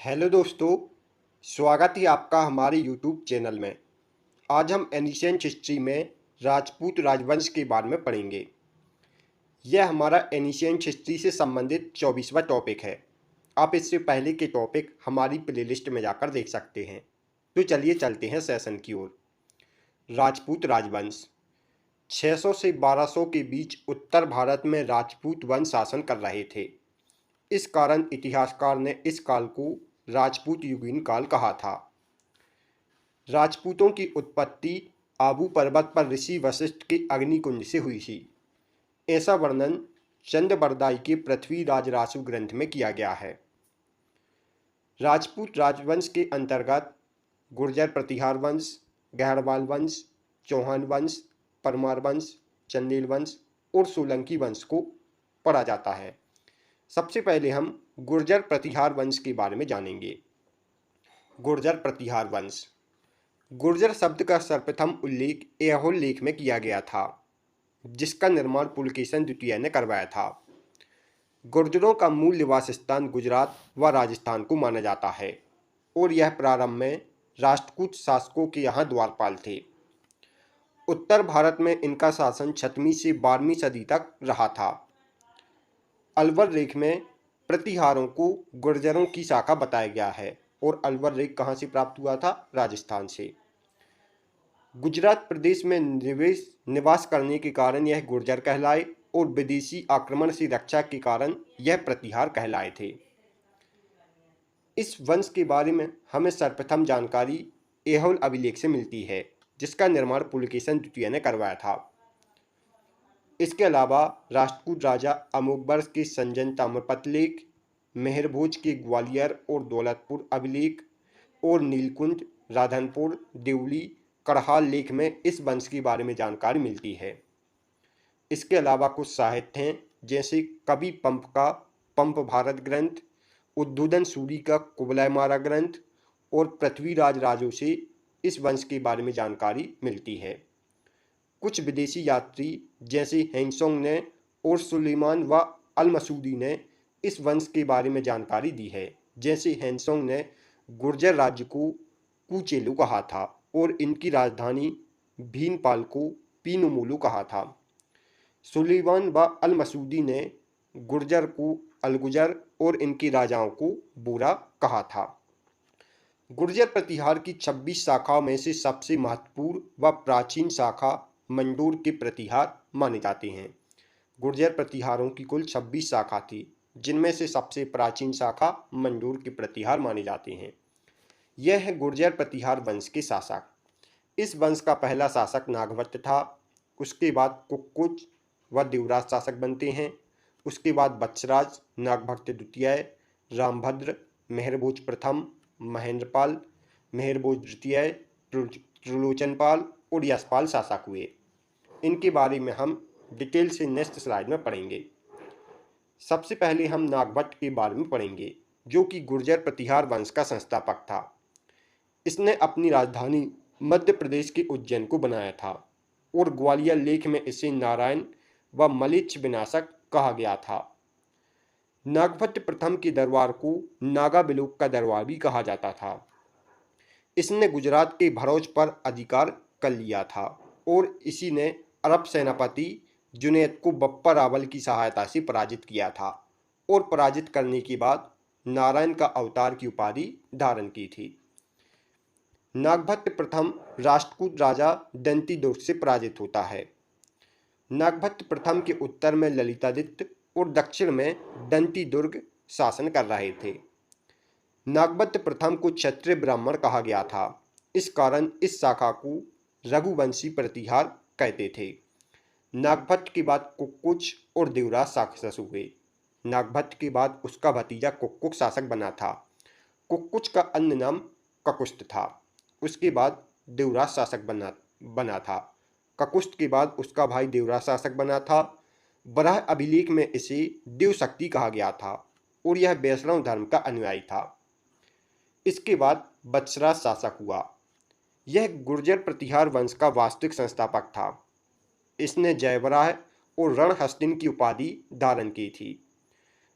Hello दोस्तों, स्वागत है आपका हमारे यूट्यूब चैनल में। आज हम एनिशिएंट हिस्ट्री में राजपूत राजवंश के बारे में पढ़ेंगे। यह हमारा एनिशिएंट हिस्ट्री से संबंधित 24वां टॉपिक है। आप इससे पहले के टॉपिक हमारी प्लेलिस्ट में जाकर देख सकते हैं। तो चलिए चलते हैं सेशन की ओर। राजपूत राजवंश 600 से 1200 के बीच उत्तर भारत में राजपूत वंश शासन कर रहे थे। इस कारण इतिहासकार ने इस काल को राजपूत युगीन काल कहा था। राजपूतों की उत्पत्ति आबू पर्वत पर ऋषि वशिष्ठ के अग्निकुंड से हुई थी। ऐसा वर्णन चंद्रबरदाई के पृथ्वीराज रासु ग्रंथ में किया गया है। राजपूत राजवंश के अंतर्गत गुर्जर प्रतिहार वंश, गहरवाल वंश, चौहान वंश, परमार वंश, चंदेल वंश और सोलंकी वंश को पढ़ा जाता है। सबसे पहले हम गुर्जर प्रतिहार वंश के बारे में जानेंगे। गुर्जर प्रतिहार वंश। गुर्जर शब्द का सर्वप्रथम उल्लेख ऐहोल लेख में किया गया था, जिसका निर्माण पुलकेशन द्वितीय ने करवाया था। गुर्जरों का मूल निवास स्थान गुजरात व राजस्थान को माना जाता है और यह प्रारंभ में राष्ट्रकूट शासकों के यहाँ द्वारपाल थे। उत्तर भारत में इनका शासन 6वीं से 12वीं सदी तक रहा था। अलवर लेख में प्रतिहारों को गुर्जरों की शाखा बताया गया है और अलवर लेख कहाँ से प्राप्त हुआ था? राजस्थान से। गुजरात प्रदेश में निवास करने के कारण यह गुर्जर कहलाए और विदेशी आक्रमण से रक्षा के कारण यह प्रतिहार कहलाए थे। इस वंश के बारे में हमें सर्वप्रथम जानकारी ऐहोल अभिलेख से मिलती है, जिसका निर्माण पुलकेशन द्वितीय ने करवाया था। इसके अलावा राष्ट्रकूट राजा अमोघवर्ष के संजन ताम्रपत्र लेख, मेहरभोज के ग्वालियर और दौलतपुर अभिलेख और नीलकुंठ, राधनपुर, देवली, करहाल लेख में इस वंश के बारे में जानकारी मिलती है। इसके अलावा कुछ साहित्य हैं, जैसे कवि पंप का पंप भारत ग्रंथ, उद्बोधन सूरी का कुबलाय मारा ग्रंथ और पृथ्वीराज राजों से इस वंश के बारे में जानकारी मिलती है। कुछ विदेशी यात्री जैसे हेंगसोंग ने और सुलेमान व अल मसूदी ने इस वंश के बारे में जानकारी दी है। जैसे हेंगसोंग ने गुर्जर राज्य को कूचेलू कहा था और इनकी राजधानी भीनपाल को पीनुमुलू कहा था। सुलेमान व अल मसूदी ने गुर्जर को अलगुजर और इनके राजाओं को बुरा कहा था। गुर्जर प्रतिहार की 26 शाखाओं में से सबसे महत्वपूर्ण व प्राचीन शाखा मंडोर के प्रतिहार माने जाते हैं। गुर्जर प्रतिहारों की कुल 26 शाखा थी, जिनमें से सबसे प्राचीन शाखा मंडोर के प्रतिहार माने जाते हैं। यह है गुर्जर प्रतिहार वंश के शासक। इस वंश का पहला शासक नागभट्ट था। उसके बाद कुक्कुच व देवराज शासक बनते हैं। उसके बाद वत्सराज, नागभट्ट द्वितीय, रामभद्र, मेहरभोज प्रथम, महेंद्रपाल, मेहरभोज द्वितीय, त्रिलोचनपाल और यशपाल शासक हुए। इनके बारे में हम डिटेल से नेक्स्ट स्लाइड में पढ़ेंगे। सबसे पहले हम नागभट्ट के बारे में पढ़ेंगे, जो कि गुर्जर प्रतिहार वंश का संस्थापक था। इसने अपनी राजधानी मध्य प्रदेश के उज्जैन को बनाया था और ग्वालियर लेख में इसे नारायण व मलेच्छ विनाशक कहा गया था। नागभट्ट प्रथम के दरबार को नागा बिलोक का दरबार भी कहा जाता था। इसने गुजरात के भरूच पर अधिकार कर लिया था और इसी ने अरब सेनापति जुनैद को बप्पा रावल की सहायता से पराजित किया था और पराजित करने के बाद नारायण का अवतार की उपाधि धारण की थी। नागभट्ट प्रथम राष्ट्रकूट राजा दंती दुर्ग से पराजित होता है। नागभट्ट प्रथम के उत्तर में ललितादित्य और दक्षिण में दंती दुर्ग शासन कर रहे थे। नागभट्ट प्रथम को क्षत्रिय ब्राह्मण कहा गया था। इस कारण इस शाखा को रघुवंशी प्रतिहार कहते थे। नागभट्ट के बाद कुक्कुच और देवराज शासक हुए। नागभट्ट के बाद उसका भतीजा कुक्कुट शासक बना था। कुक्कुच का अन्य नाम ककुस्थ था। उसके बाद देवराज शासक बना था। ककुस्थ के बाद उसका भाई देवराज शासक बना था। बराह अभिलेख में इसे देवशक्ति कहा गया था और यह वैष्णव धर्म का अनुयायी था। इसके बाद वत्सराज शासक हुआ। यह गुर्जर प्रतिहार वंश का वास्तविक संस्थापक था। इसने जयवराह और रणहस्तिन की उपाधि धारण की थी।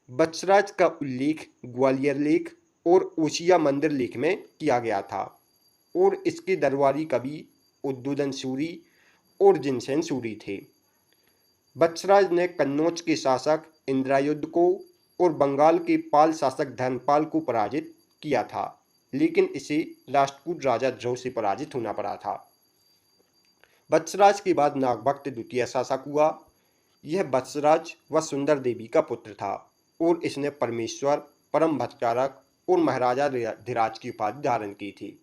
वत्सराज का उल्लेख ग्वालियर लेख, और ओशिया मंदिर लेख में किया गया था और इसके दरबारी कवि उद्दुदन सूरी और जिनसेन सूरी थे। वत्सराज ने कन्नौज के शासक इंद्रायुध को और बंगाल के पाल शासक धर्मपाल को पराजित किया था, लेकिन इसे राष्ट्रकूट राजा ध्रुव से पराजित होना पड़ा था। वत्सराज के बाद नागभक्त द्वितीय शासक हुआ। यह वत्सराज व सुंदर देवी का पुत्र था और इसने परमेश्वर, परम भट्टारक और महाराजा धीराज की उपाधि धारण की थी।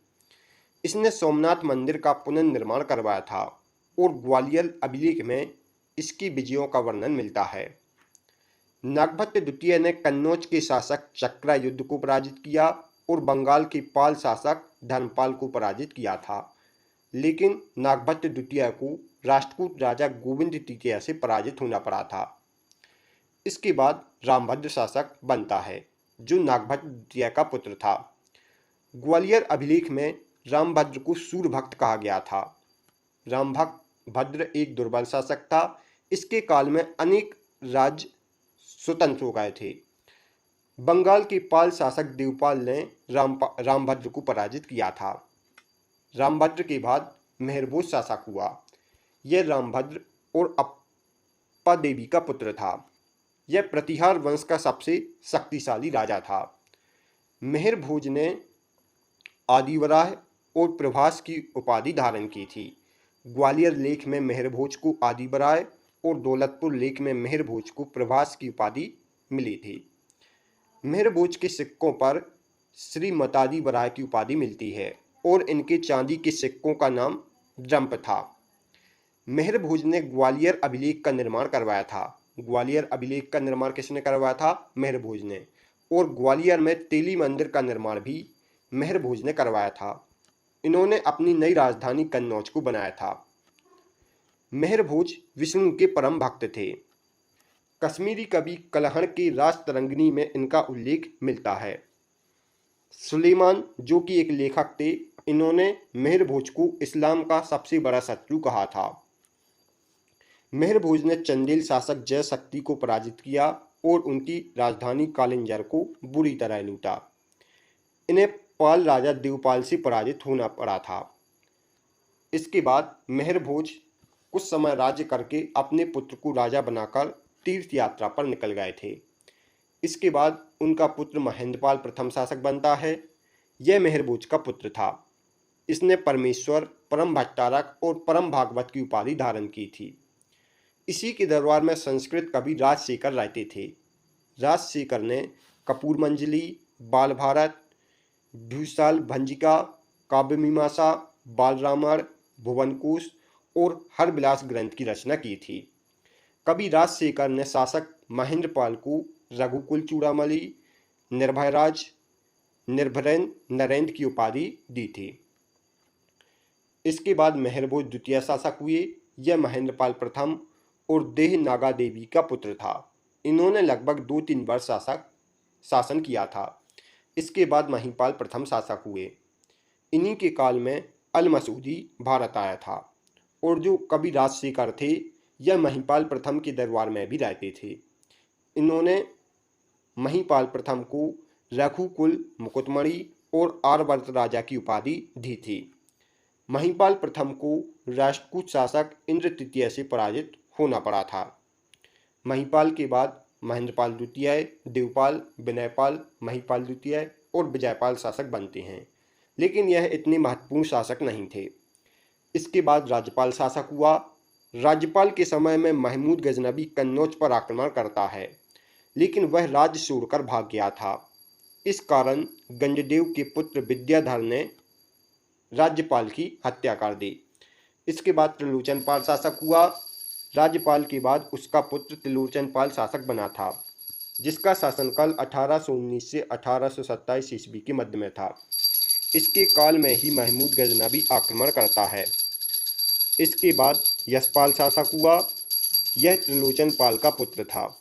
इसने सोमनाथ मंदिर का पुनर्निर्माण करवाया था और ग्वालियर अभिलेख में इसकी विजयों का वर्णन मिलता है। नागभट्ट द्वितीय ने कन्नौज के शासक चक्रयुद्ध को पराजित किया और बंगाल के पाल शासक धर्मपाल को पराजित किया था, लेकिन नागभट्ट द्वितीय को राष्ट्रकूट राजा गोविंद तृतीय से पराजित होना पड़ा था। इसके बाद रामभद्र शासक बनता है, जो नागभट्ट द्वितीय का पुत्र था। ग्वालियर अभिलेख में रामभद्र को सूर्यभक्त कहा गया था। रामभद्र एक दुर्बल शासक था। इसके काल में अनेक राज्य स्वतंत्र हो गए थे। बंगाल के पाल शासक देवपाल ने रामभद्र को पराजित किया था। रामभद्र के बाद मेहरभोज शासक हुआ। यह रामभद्र और अप्पा देवी का पुत्र था। यह प्रतिहार वंश का सबसे शक्तिशाली राजा था। मेहरभोज ने आदिवराह और प्रभास की उपाधि धारण की थी। ग्वालियर लेख में मेहरभोज को आदिवराह और दौलतपुर लेख में मेहरभोज को प्रभास की उपाधि मिली थी। मेहरभोज के सिक्कों पर श्री मतादी वराह की उपाधि मिलती है और इनके चांदी के सिक्कों का नाम जंप था। मेहरभोज ने ग्वालियर अभिलेख का निर्माण करवाया था। ग्वालियर अभिलेख का निर्माण किसने करवाया था? मेहरभोज ने। और ग्वालियर में तेली मंदिर का निर्माण भी मेहरभोज ने करवाया था। इन्होंने अपनी नई राजधानी कन्नौज को बनाया था। मेहरभोज विष्णु के परम भक्त थे। कश्मीरी कवि कलहड़ के राज तरंगिणी में इनका उल्लेख मिलता है। सुलेमान, जो कि एक लेखक थे, इन्होंने मेहरभोज को इस्लाम का सबसे बड़ा शत्रु कहा था। मेहरभोज ने चंदेल शासक जयशक्ति को पराजित किया और उनकी राजधानी कालिंजर को बुरी तरह लूटा। इन्हें पाल राजा देवपाल से पराजित होना पड़ा था। इसके बाद मेहरभोज कुछ समय राज्य करके अपने पुत्र को राजा बनाकर तीर्थ यात्रा पर निकल गए थे। इसके बाद उनका पुत्र महेंद्रपाल प्रथम शासक बनता है। यह मेहरभोज का पुत्र था। इसने परमेश्वर, परम भट्टारक और परम भागवत की उपाधि धारण की थी। इसी के दरबार में संस्कृत कवि राजशेखर रहते थे। राजशेखर ने कपूर मंजली, बाल भारत, भूसाल भंजिका, काव्य मीमांसा, बाल रामायण, भुवनकोश और हरविलास ग्रंथ की रचना की थी। कवि राजशेखर ने शासक महेंद्रपाल को रघुकुल चूड़ामणि, निर्भयराज, निर्भरेंद्र, नरेंद्र की उपाधि दी थी। इसके बाद मेहरभोज द्वितीय शासक हुए। यह महेंद्रपाल प्रथम और देह नागा देवी का पुत्र था। इन्होंने लगभग 2-3 वर्ष शासन किया था। इसके बाद महिपाल प्रथम शासक हुए। इन्हीं के काल में अल मसूदी भारत आया था और जो कवि राजशेखर थे, यह महिपाल प्रथम के दरबार में भी रहते थे। इन्होंने महिपाल प्रथम को रघुकुल मुकुटमणि और आर्यवर्त राजा की उपाधि दी थी। महिपाल प्रथम को राष्ट्रकूट शासक इंद्र तृतीय से पराजित होना पड़ा था। महिपाल के बाद महेंद्रपाल द्वितीय, देवपाल, विनयपाल, महिपाल द्वितीय और विजयपाल शासक बनते हैं, लेकिन यह इतने महत्वपूर्ण शासक नहीं थे। इसके बाद राज्यपाल शासक हुआ। राज्यपाल के समय में महमूद गजनबी कन्नौज पर आक्रमण करता है, लेकिन वह राज्य छोड़कर भाग गया था। इस कारण गंजदेव के पुत्र विद्याधर ने राज्यपाल की हत्या कर दी। इसके बाद त्रिलोचन पाल शासक हुआ। राज्यपाल के बाद उसका पुत्र त्रिलोचन पाल शासक बना था, जिसका शासनकाल 1819 से 1827 ईस्वी के मध्य में था। इसके काल में ही महमूद गजनबी आक्रमण करता है। इसके बाद यशपाल शासक हुआ। यह त्रिलोचन पाल का पुत्र था।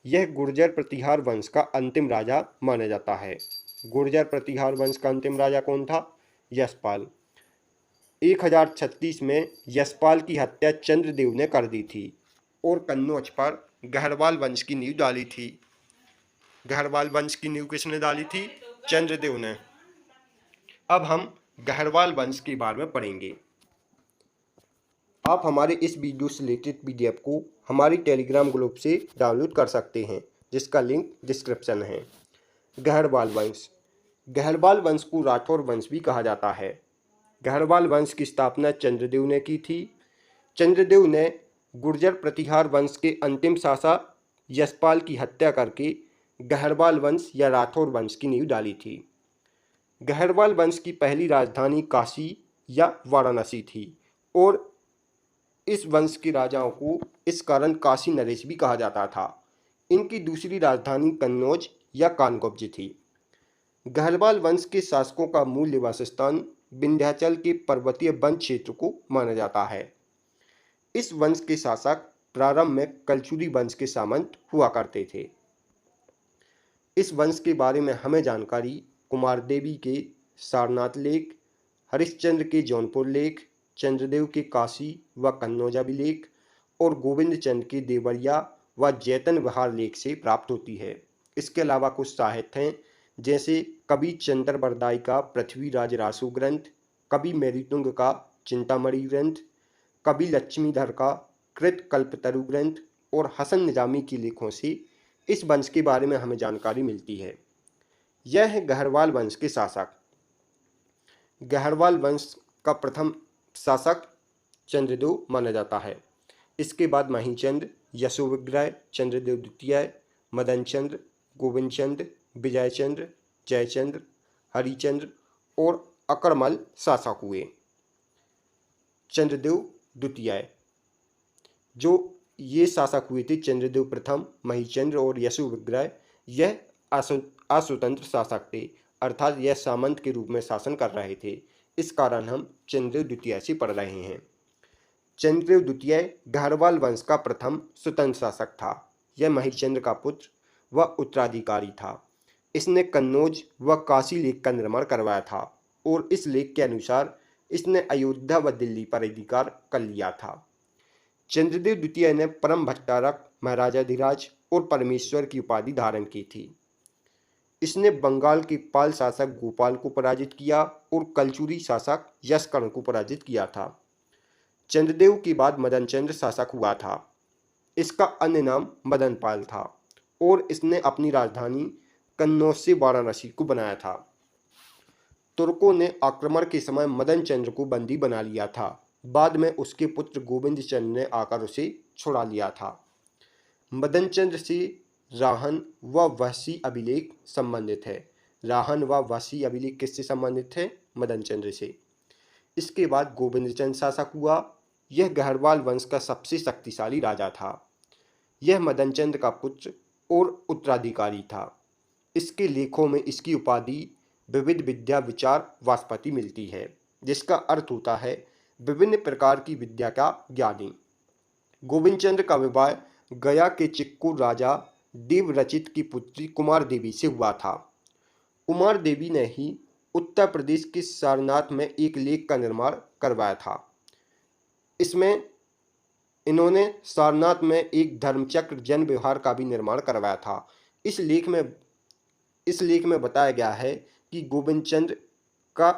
यह गुर्जर प्रतिहार वंश का अंतिम राजा माना जाता है। गुर्जर प्रतिहार वंश का अंतिम राजा कौन था? यशपाल। 1036 में यशपाल की हत्या चंद्रदेव ने कर दी थी और कन्नौज पर गहरवाल वंश की नींव डाली थी। गहरवाल वंश की नींव किसने डाली थी? चंद्रदेव ने। अब हम गहरवाल वंश के बारे में पढ़ेंगे। आप हमारे इस वीडियो से रिलेटेड PDF को हमारी टेलीग्राम ग्रुप से डाउनलोड कर सकते हैं, जिसका लिंक डिस्क्रिप्शन है। गहरवाल वंश। गहरवाल वंश को राठौर वंश भी कहा जाता है। गहरवाल वंश की स्थापना चंद्रदेव ने की थी। चंद्रदेव ने गुर्जर प्रतिहार वंश के अंतिम शासक यशपाल की हत्या करके गहरवाल वंश या राठौर वंश की नींव डाली थी। गहरवाल वंश की पहली राजधानी काशी या वाराणसी थी और इस वंश के राजाओं को इस कारण काशी नरेश भी कहा जाता था। इनकी दूसरी राजधानी कन्नौज या कानगोब्ज थी। गहरवाल वंश के शासकों का मूल निवास स्थान विंध्याचल के पर्वतीय वन क्षेत्र को माना जाता है। इस वंश के शासक प्रारंभ में कलचुरी वंश के सामंत हुआ करते थे। इस वंश के बारे में हमें जानकारी कुमार देवी के सारनाथ लेख, हरिश्चंद्र के जौनपुर लेख, चंद्रदेव के काशी व कन्नौज अभिलेख और गोविंद चंद के देवरिया व जैतन विहार लेख से प्राप्त होती है। इसके अलावा कुछ साहित्य हैं, जैसे कवि चंद्र बरदाई का पृथ्वीराज रासु ग्रंथ, कवि मेरुतुंग का चिंतामणि ग्रंथ, कवि लक्ष्मीधर का कृत कल्पतरु ग्रंथ और हसन निजामी के लेखों से इस वंश के बारे में हमें जानकारी मिलती है। यह है गहरवाल वंश के शासक। गहरवाल वंश का प्रथम शासक चंद्रदेव माना जाता है। इसके बाद महीचंद, यशोविग्रह, चंद्रदेव द्वितीय, मदनचंद्र, गोविंदचंद, विजयचंद्र, जयचंद्र, हरिचंद्र और अकरमल शासक हुए। चंद्रदेव द्वितीय, जो ये शासक हुए थे, चंद्रदेव प्रथम, महीचंद्र और यशोविग्रह, यह अस्वतंत्र शासक थे, अर्थात यह सामंत के रूप में शासन कर रहे थे। इस कारण हम चंद्रदेव द्वितीय से पढ़ रहे हैं। चंद्रदेव द्वितीय गहरवाल वंश का प्रथम स्वतंत्र शासक था। यह महीचंद्र का पुत्र व उत्तराधिकारी था। इसने कन्नौज व काशी लेख का निर्माण करवाया था और इस लेख के अनुसार इसने अयोध्या व दिल्ली पर अधिकार कर लिया था। चंद्रदेव द्वितीय ने परम भट्टारक, महाराजाधिराज और परमेश्वर की उपाधि धारण की थी। इसने बंगाल के पाल शासक गोपाल को पराजित किया और कलचुरी शासक यशकर्ण को पराजित किया था। चंद्रदेव के बाद मदनचंद्र शासक हुआ था। इसका अन्य नाम मदनपाल था और इसने अपनी राजधानी कन्नौज से वाराणसी को बनाया था। तुर्कों ने आक्रमण के समय मदनचंद्र को बंदी बना लिया था। बाद में उसके पुत्र गोविंद चंद्र ने आकर उसे छुड़ा लिया था। मदनचंद्र से राहन व वहसी अभिलेख संबंधित है। राहन व वहसी अभिलेख किससे संबंधित है? मदनचंद्र से। इसके बाद गोविंदचंद्र शासक हुआ। यह गहरवाल वंश का सबसे शक्तिशाली राजा था। यह मदनचंद्र का पुत्र और उत्तराधिकारी था। इसके लेखों में इसकी उपाधि विविध विद्या विचार वास्पति मिलती है, जिसका अर्थ होता है विभिन्न प्रकार की विद्या का ज्ञानी। गोविंदचंद्र का विवाह गया के चिक्कू राजा देवरचित की पुत्री कुमार देवी से हुआ था। कुमार देवी ने ही उत्तर प्रदेश के सारनाथ में एक लेख का निर्माण करवाया था। इसमें इन्होंने सारनाथ में एक धर्मचक्र जन व्यवहार का भी निर्माण करवाया था। इस लेख में बताया गया है कि गोविंदचंद्र का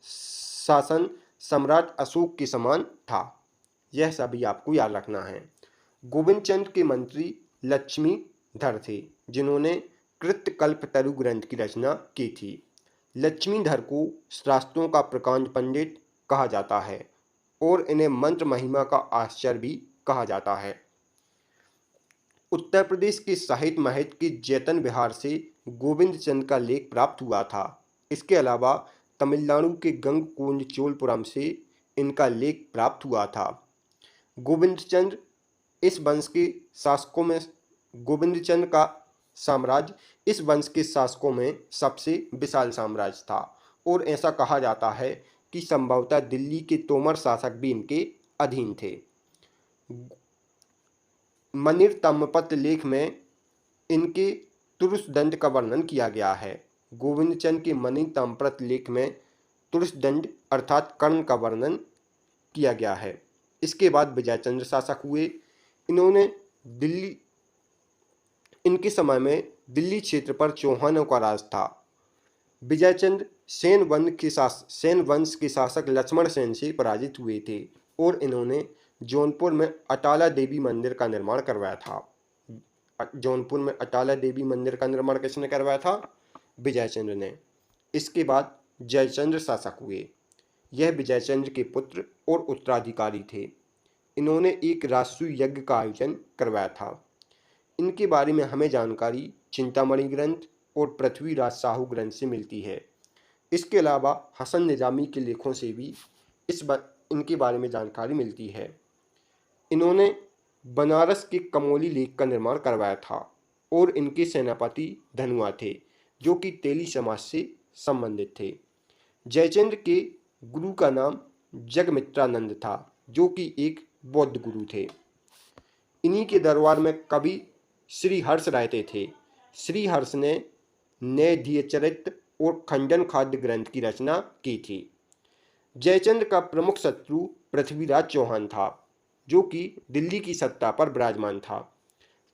शासन सम्राट अशोक के समान था। यह सभी आपको याद रखना है। गोविंदचंद्र के मंत्री लक्ष्मीधर थे, जिन्होंने कृतकल्पतरु ग्रंथ की रचना की थी। लक्ष्मीधर को शास्त्रों का प्रकांड पंडित कहा जाता है और इन्हें मंत्र महिमा का आश्चर्य भी कहा जाता है। उत्तर प्रदेश के साहित्य महत के जैतन विहार से गोविंदचंद्र का लेख प्राप्त हुआ था। इसके अलावा तमिलनाडु के गंगकोंड चोलपुरम से इनका लेख प्राप्त हुआ था। गोविंदचंद्र का साम्राज्य इस वंश के शासकों में सबसे विशाल साम्राज्य था और ऐसा कहा जाता है कि संभवतः दिल्ली के तोमर शासक भी इनके अधीन थे। मनिर ताम्रपत्र लेख में इनके तुरुष्दंड का वर्णन किया गया है। गोविंदचंद्र के मनिर ताम्रपत्र लेख में तुरुष्दंड अर्थात कर्ण का वर्णन किया गया है। इसके बाद विजयचंद्र शासक हुए। इनके समय में दिल्ली क्षेत्र पर चौहानों का राज था। विजयचंद्र सेन वंश के शासक लक्ष्मण सेन से पराजित हुए थे और इन्होंने जौनपुर में अटाला देवी मंदिर का निर्माण करवाया था। जौनपुर में अटाला देवी मंदिर का निर्माण किसने करवाया था? विजयचंद्र ने। इसके बाद जयचंद्र शासक हुए। यह विजयचंद्र के पुत्र और उत्तराधिकारी थे। इन्होंने एक राष्ट्रीय यज्ञ का आयोजन करवाया था। इनके बारे में हमें जानकारी चिंतामणि ग्रंथ और पृथ्वीराज साहू ग्रंथ से मिलती है। इसके अलावा हसन निजामी के लेखों से भी इनके बारे में जानकारी मिलती है। इन्होंने बनारस के कमोली लेक का निर्माण करवाया था और इनके सेनापति धनुआ थे जो कि तेली समाज से संबंधित थे। जयचंद्र के गुरु का नाम जगमित्रानंद था जो कि एक बौद्ध गुरु थे। इन्हीं के दरबार में कवि श्री हर्ष रहते थे। श्री हर्ष ने नैधीयचरित और खंडन खाद्य ग्रंथ की रचना की थी। जयचंद्र का प्रमुख शत्रु पृथ्वीराज चौहान था जो कि दिल्ली की सत्ता पर विराजमान था।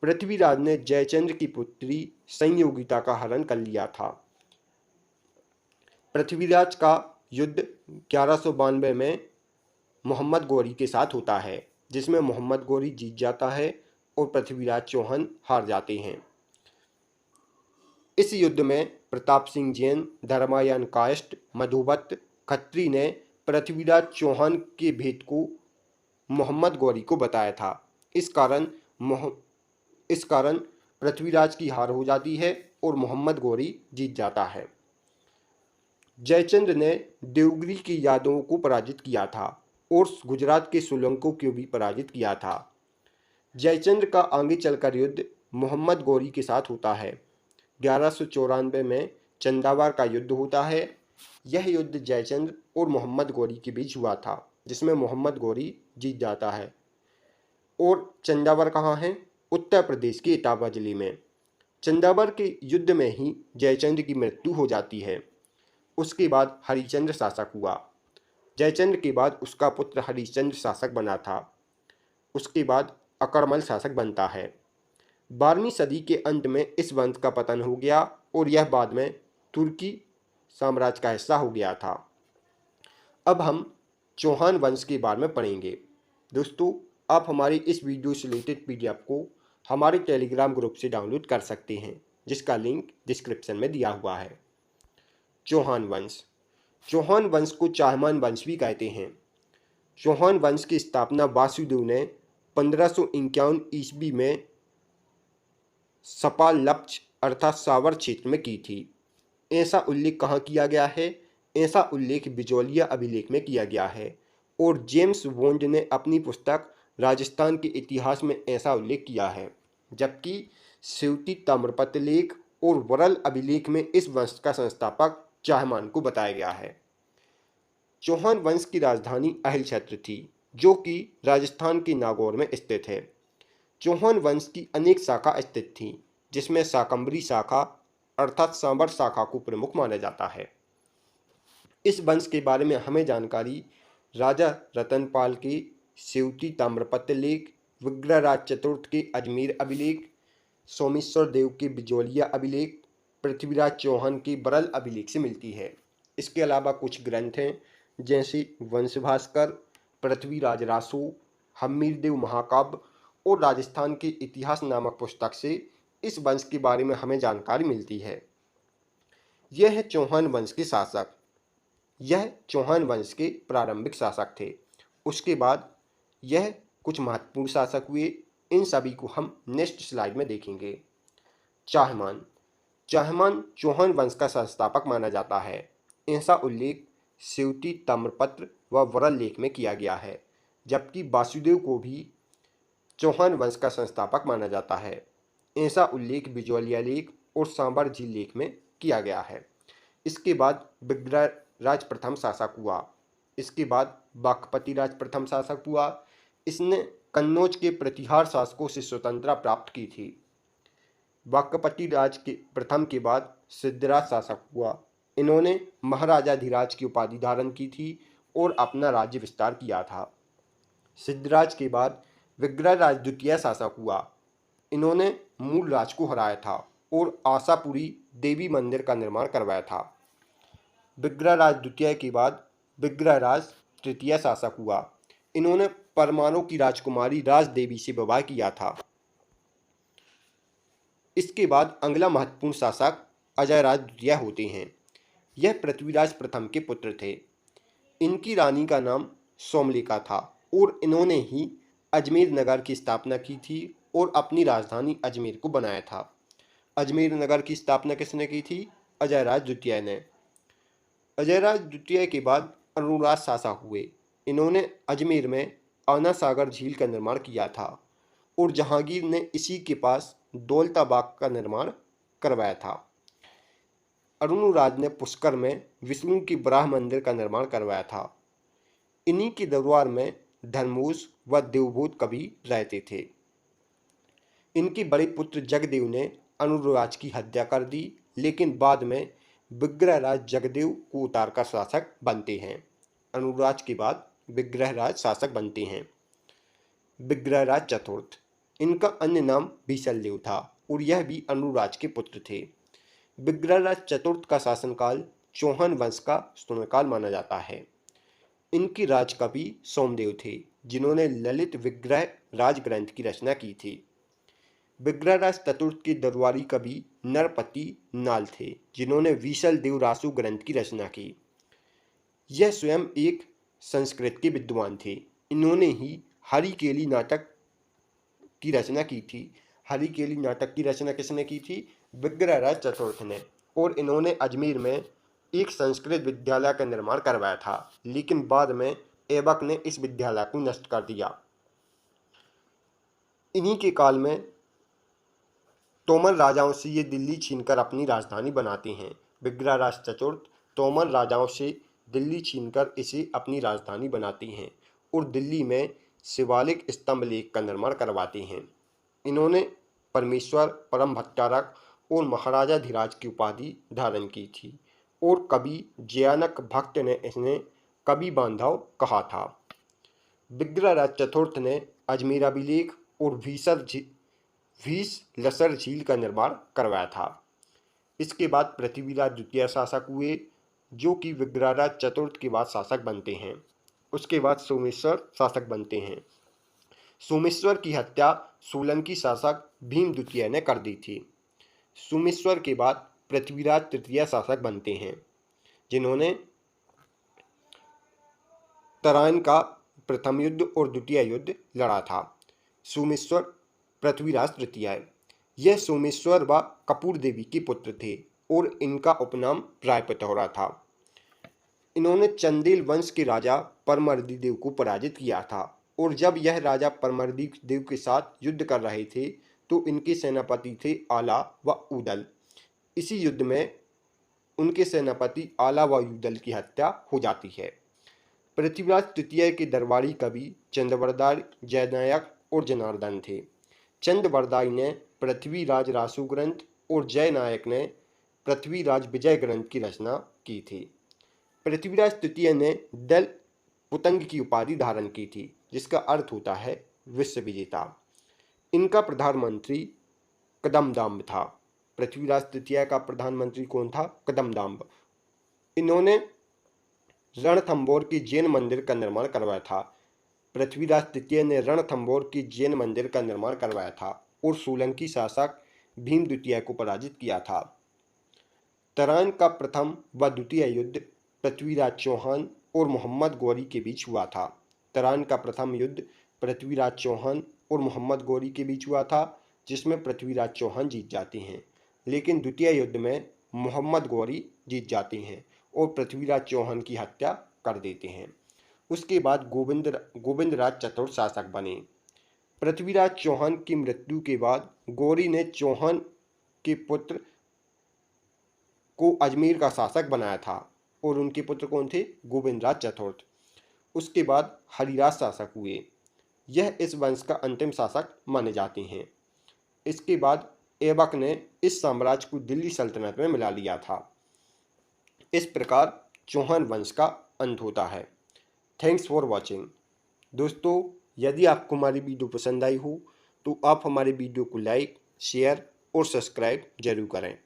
पृथ्वीराज ने जयचंद्र की पुत्री संयोगिता का हरण कर लिया था। पृथ्वीराज का युद्ध 1192 में मोहम्मद गौरी के साथ होता है जिसमें मोहम्मद गौरी जीत जाता है और पृथ्वीराज चौहान हार जाते हैं। इस युद्ध में प्रताप सिंह जैन, धर्मायन कायस्थ, मधुबत खत्री ने पृथ्वीराज चौहान के भेद को मोहम्मद गौरी को बताया था। इस कारण पृथ्वीराज की हार हो जाती है और मोहम्मद गौरी जीत जाता है। जयचंद्र ने देवगिरी के यादवों को पराजित किया था और गुजरात के सोलंकों को भी पराजित किया था। जयचंद्र का आगे चलकर युद्ध मोहम्मद गौरी के साथ होता है। 1194 में चंदावार का युद्ध होता है। यह युद्ध जयचंद्र और मोहम्मद गौरी के बीच हुआ था जिसमें मोहम्मद गौरी जीत जाता है। और चंदावर कहाँ है? उत्तर प्रदेश के इटावा जिले में। चंदावर के युद्ध में ही जयचंद्र की मृत्यु हो जाती है। उसके बाद हरिश्चंद्र शासक हुआ। जयचंद्र के बाद उसका पुत्र हरिश्चंद्र शासक बना था। उसके बाद अकरमल शासक बनता है। 12वीं सदी के अंत में इस वंश का पतन हो गया और यह बाद में तुर्की साम्राज्य का हिस्सा हो गया था। अब हम चौहान वंश के बारे में पढ़ेंगे। दोस्तों, आप हमारी इस वीडियो से रिलेटेड पीडीएफ को हमारे टेलीग्राम ग्रुप से डाउनलोड कर सकते हैं जिसका लिंक डिस्क्रिप्शन में दिया हुआ है। चौहान वंश। चौहान वंश को चाहमान वंश भी कहते हैं। चौहान वंश की स्थापना वासुदेव ने 1551 ईस्वी में सपालप्च अर्थात सावर क्षेत्र में की थी। ऐसा उल्लेख कहाँ किया गया है? ऐसा उल्लेख बिजौलिया अभिलेख में किया गया है और जेम्स बॉन्ड ने अपनी पुस्तक राजस्थान के इतिहास में ऐसा उल्लेख किया है, जबकि सेवती ताम्रपत्र लेख और वरल अभिलेख में इस वंश का संस्थापक चाहमान को बताया गया है। चौहान वंश की राजधानी अहिल क्षेत्र थी जो कि राजस्थान के नागौर में स्थित है। चौहान वंश की अनेक शाखा स्थित थीं जिसमें शाकंभरी शाखा अर्थात सांबर शाखा को प्रमुख माना जाता है। इस वंश के बारे में हमें जानकारी राजा रतनपाल के सेवती ताम्रपत्र लेख, विग्रहराज चतुर्थ के अजमेर अभिलेख, सोमेश्वर देव के बिजौलिया अभिलेख, पृथ्वीराज चौहान के बरल अभिलेख से मिलती है। इसके अलावा कुछ ग्रंथ हैं जैसे वंश भास्कर, पृथ्वीराज रासो, हम्मीरदेव महाकाव्य और राजस्थान के इतिहास नामक पुस्तक से इस वंश के बारे में हमें जानकारी मिलती है। यह है चौहान वंश के शासक। यह चौहान वंश के प्रारंभिक शासक थे। उसके बाद यह कुछ महत्वपूर्ण शासक हुए। इन सभी को हम नेक्स्ट स्लाइड में देखेंगे। चाहमान। चाहमान चौहान वंश का संस्थापक माना जाता है। ऐसा उल्लेख सेवती ताम्रपत्र व वरल लेख में किया गया है, जबकि वासुदेव को भी चौहान वंश का संस्थापक माना जाता है। ऐसा उल्लेख बिजौलिया लेख और सांबर झील लेख में किया गया है। इसके बाद विग्रहराज प्रथम शासक हुआ। इसके बाद बागपति राज प्रथम शासक हुआ। इसने कन्नौज के प्रतिहार शासकों से स्वतंत्रता प्राप्त की थी। बागपति राज के प्रथम के बाद सिद्धराज शासक हुआ। इन्होंने महाराजाधिराज की उपाधि धारण की थी और अपना राज्य विस्तार किया था। सिद्धराज के बाद विग्रहराज द्वितीय शासक हुआ। इन्होंने मूल राज को हराया था और आशापुरी देवी मंदिर का निर्माण करवाया था। विग्रहराज द्वितीय के बाद विग्रहराज तृतीय शासक हुआ। इन्होंने परमाणु की राजकुमारी राज देवी से विवाह किया था। इसके बाद अगला महत्वपूर्ण शासक अजयराज द्वितीय होते हैं। यह पृथ्वीराज प्रथम के पुत्र थे। इनकी रानी का नाम सोमलिका था और इन्होंने ही अजमेर नगर की स्थापना की थी और अपनी राजधानी अजमेर को बनाया था। अजमेर नगर की स्थापना किसने की थी? अजयराज द्वितीय ने। अजयराज द्वितीय के बाद अनुराज शासक हुए। इन्होंने अजमेर में आना सागर झील का निर्माण किया था और जहांगीर ने इसी के पास दौलताबाग का निर्माण करवाया था। अरुणराज ने पुष्कर में विष्णु की बराह मंदिर का निर्माण करवाया था। इन्हीं के दरबार में धर्मोस व देवभूत कवि रहते थे। इनके बड़े पुत्र जगदेव ने अनुराज की हत्या कर दी, लेकिन बाद में विग्रहराज जगदेव को उतारकर शासक बनते हैं। अनुराज के बाद विग्रहराज शासक बनते हैं। विग्रहराज चतुर्थ, इनका अन्य नाम भीषलदेव था और यह भी अनुराज के पुत्र थे। विग्रहराज चतुर्थ का शासनकाल चौहान वंश का स्वर्णकाल माना जाता है। इनके राजकवि सोमदेव थे, जिन्होंने ललित विग्रह राजग्रंथ की रचना की थी। विग्रहराज चतुर्थ के दरबारी कवि नरपति नाल थे, जिन्होंने विशल देव रासु ग्रंथ की रचना की। यह स्वयं एक संस्कृत के विद्वान थे। इन्होंने ही हरिकेली नाटक की रचना की थी। हरिकेली नाटक की रचना किसने की थी? विग्रहराज चतुर्थ ने। और इन्होंने अजमेर में एक संस्कृत विद्यालय का निर्माण करवाया था, लेकिन बाद में ऐबक ने इस विद्यालय को नष्ट कर दिया। इन्हीं के काल में तोमर राजाओं से ये दिल्ली छीनकर अपनी राजधानी बनाते हैं। विग्रहराज चतुर्थ तोमर राजाओं से दिल्ली छीनकर इसे अपनी राजधानी बनाते हैं और दिल्ली में शिवालिक स्तंभ लेख का निर्माण करवाते हैं। इन्होंने परमेश्वर, परम भट्टारक और महाराजा धीराज की उपाधि धारण की थी और कवि जयानक भक्त ने इन्हें कवि बांधव कहा था। विग्रहराज चतुर्थ ने अजमेर अभिलेख और भीस लसर झील का निर्माण करवाया था। इसके बाद पृथ्वीराज द्वितीय शासक हुए, जो कि विग्रहराज चतुर्थ के बाद शासक बनते हैं। उसके बाद सोमेश्वर शासक बनते हैं। सोमेश्वर की हत्या सोलंकी शासक भीम द्वितीय ने कर दी थी। सोमेश्वर के बाद पृथ्वीराज तृतीय शासक बनते हैं, जिन्होंने तराइन का प्रथम युद्ध और द्वितीय युद्ध लड़ा था। सोमेश्वर पृथ्वीराज तृतीय। यह सोमेश्वर व कपूर देवी के पुत्र थे और इनका उपनाम रायपिथौरा था। इन्होंने चंदेल वंश के राजा परमर्दी देव को पराजित किया था और जब यह राजा परमर्दी देव के साथ युद्ध कर रहे थे तो इनके सेनापति थे आला व उदल। इसी युद्ध में उनके सेनापति आला व उदल की हत्या हो जाती है। पृथ्वीराज तृतीय के दरबारी कवि चंद्रवरदाय, जयनायक और जनार्दन थे। चंद्रवरदाय ने पृथ्वीराज रासु ग्रंथ और जयनायक ने पृथ्वीराज विजय ग्रंथ की रचना की थी। पृथ्वीराज तृतीय ने दल पुतंग की उपाधि धारण की थी, जिसका अर्थ होता है विश्व विजेता। इनका प्रधानमंत्री कदमदांब था। पृथ्वीराज तृतीय का प्रधानमंत्री कौन था? कदमदांब। इन्होंने रणथंबोर की जैन मंदिर का निर्माण करवाया था। पृथ्वीराज तृतीय ने रणथंबोर की जैन मंदिर का निर्माण करवाया था और सोलंकी शासक भीम द्वितीय को पराजित किया था। तराइन का प्रथम व द्वितीय युद्ध पृथ्वीराज चौहान और मोहम्मद गौरी के बीच हुआ था। तराइन का प्रथम युद्ध पृथ्वीराज चौहान और मोहम्मद गौरी के बीच हुआ था, जिसमें पृथ्वीराज चौहान जीत जाते हैं, लेकिन द्वितीय युद्ध में मोहम्मद गौरी जीत जाते हैं और पृथ्वीराज चौहान की हत्या कर देते हैं। उसके बाद गोविंदराज चतुर्थ शासक बने। पृथ्वीराज चौहान की मृत्यु के बाद गौरी ने चौहान के पुत्र को अजमेर का शासक बनाया था और उनके पुत्र कौन थे? गोविंदराज चतुर्थ। उसके बाद हरिराज शासक हुए। यह इस वंश का अंतिम शासक माने जाते हैं। इसके बाद ऐबक ने इस साम्राज्य को दिल्ली सल्तनत में मिला लिया था। इस प्रकार चौहान वंश का अंत होता है। Thanks for watching. दोस्तों, यदि आपको हमारी वीडियो पसंद आई हो तो आप हमारे वीडियो को लाइक, शेयर और सब्सक्राइब जरूर करें।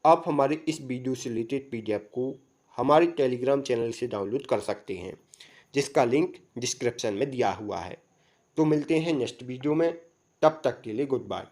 आप हमारे इस वीडियो से रिलेटेड PDF को हमारे टेलीग्राम चैनल से डाउनलोड कर सकते हैं, जिसका लिंक डिस्क्रिप्शन में दिया हुआ है। तो मिलते हैं नेक्स्ट वीडियो में, तब तक के लिए गुड बाय।